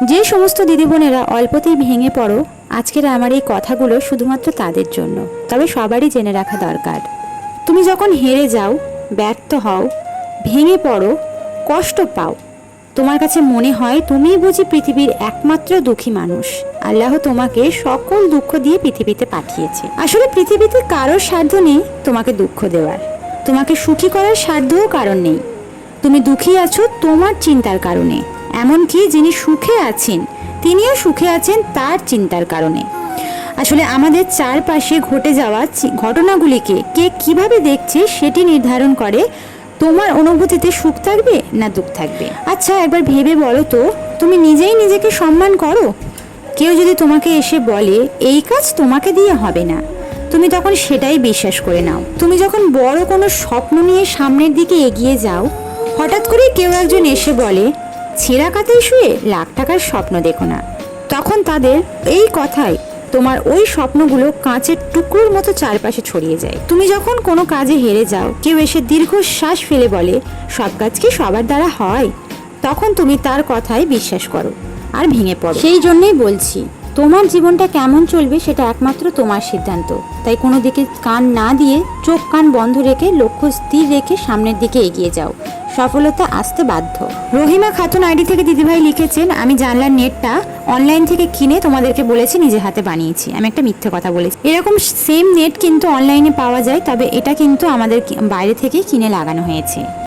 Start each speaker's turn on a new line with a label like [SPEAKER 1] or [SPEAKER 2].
[SPEAKER 1] যে সমস্ত দিদি বোনেরা অল্পতেই ভেঙে পড়ো, আজকের আমার এই কথাগুলো শুধুমাত্র তাদের জন্য। তবে সবারই জেনে রাখা দরকার, তুমি যখন হেরে যাও, ব্যর্থ হও, ভেঙে পড়ো, কষ্ট পাও, তোমার কাছে মনে হয় তুমিই বুঝি পৃথিবীর একমাত্র দুঃখী মানুষ। আল্লাহ তোমাকে সকল দুঃখ দিয়ে পৃথিবীতে পাঠিয়েছে। আসলে পৃথিবীতে কারোর সাধ্য নেই তোমাকে দুঃখ দেওয়ার, তোমাকে সুখী করার সাধ্যও কারণ নেই। তুমি দুঃখী আছো তোমার চিন্তার কারণে, এমনকি যিনি সুখে আছেন তিনিও সুখে আছেন তার চিন্তার কারণে। আসলে আমাদের চারপাশে ঘটে যাওয়া ঘটনাগুলিকে কে কিভাবে দেখছে সেটি নির্ধারণ করে তোমার অনুভূতিতে সুখ থাকবে না দুঃখ থাকবে। আচ্ছা, একবার ভেবে বলো তো, তুমি নিজেই নিজেকে সম্মান করো? কেউ যদি তোমাকে এসে বলে এই কাজ তোমাকে দিয়ে হবে না, তুমি তখন সেটাই বিশ্বাস করে নাও। তুমি যখন বড় কোনো স্বপ্ন নিয়ে সামনের দিকে এগিয়ে যাও, হঠাৎ করে কেউ একজন এসে বলে ছেঁড়া কাতায় শুয়ে লাখ টাকার স্বপ্ন দেখো না, তখন তাদের এই কথায় তোমার ওই স্বপ্নগুলো কাঁচের টুকরোর মতো চারপাশে ছড়িয়ে যায়। তুমি যখন কোনো কাজে হেরে যাও, কেউ এসে দীর্ঘশ্বাস ফেলে বলে সব কাজ কি সবার দ্বারা হয়, তখন তুমি তার কথায় বিশ্বাস করো আর ভেঙে পড়ো। সেই জন্যই বলছি, তোমার জীবনটা কেমন চলবে সেটা একমাত্র তোমার সিদ্ধান্ত। তাই কোনো দিকে কান না দিয়ে চোখ কান বন্ধ রেখে লক্ষ্য স্থির রেখে সামনের দিকে এগিয়ে যাও, সফলতা আসতে বাধ্য। রহিমা খাতুন আইডি থেকে দিদিভাই লিখেছেন, আমি জানলার নেটটা অনলাইন থেকে কিনে তোমাদেরকে বলেছি নিজে হাতে বানিয়েছি। আমি একটা মিথ্যে কথা বলেছি। এরকম সেম নেট কিন্তু অনলাইনে পাওয়া যায়, তবে এটা কিন্তু আমাদের বাইরে থেকে কিনে লাগানো হয়েছে।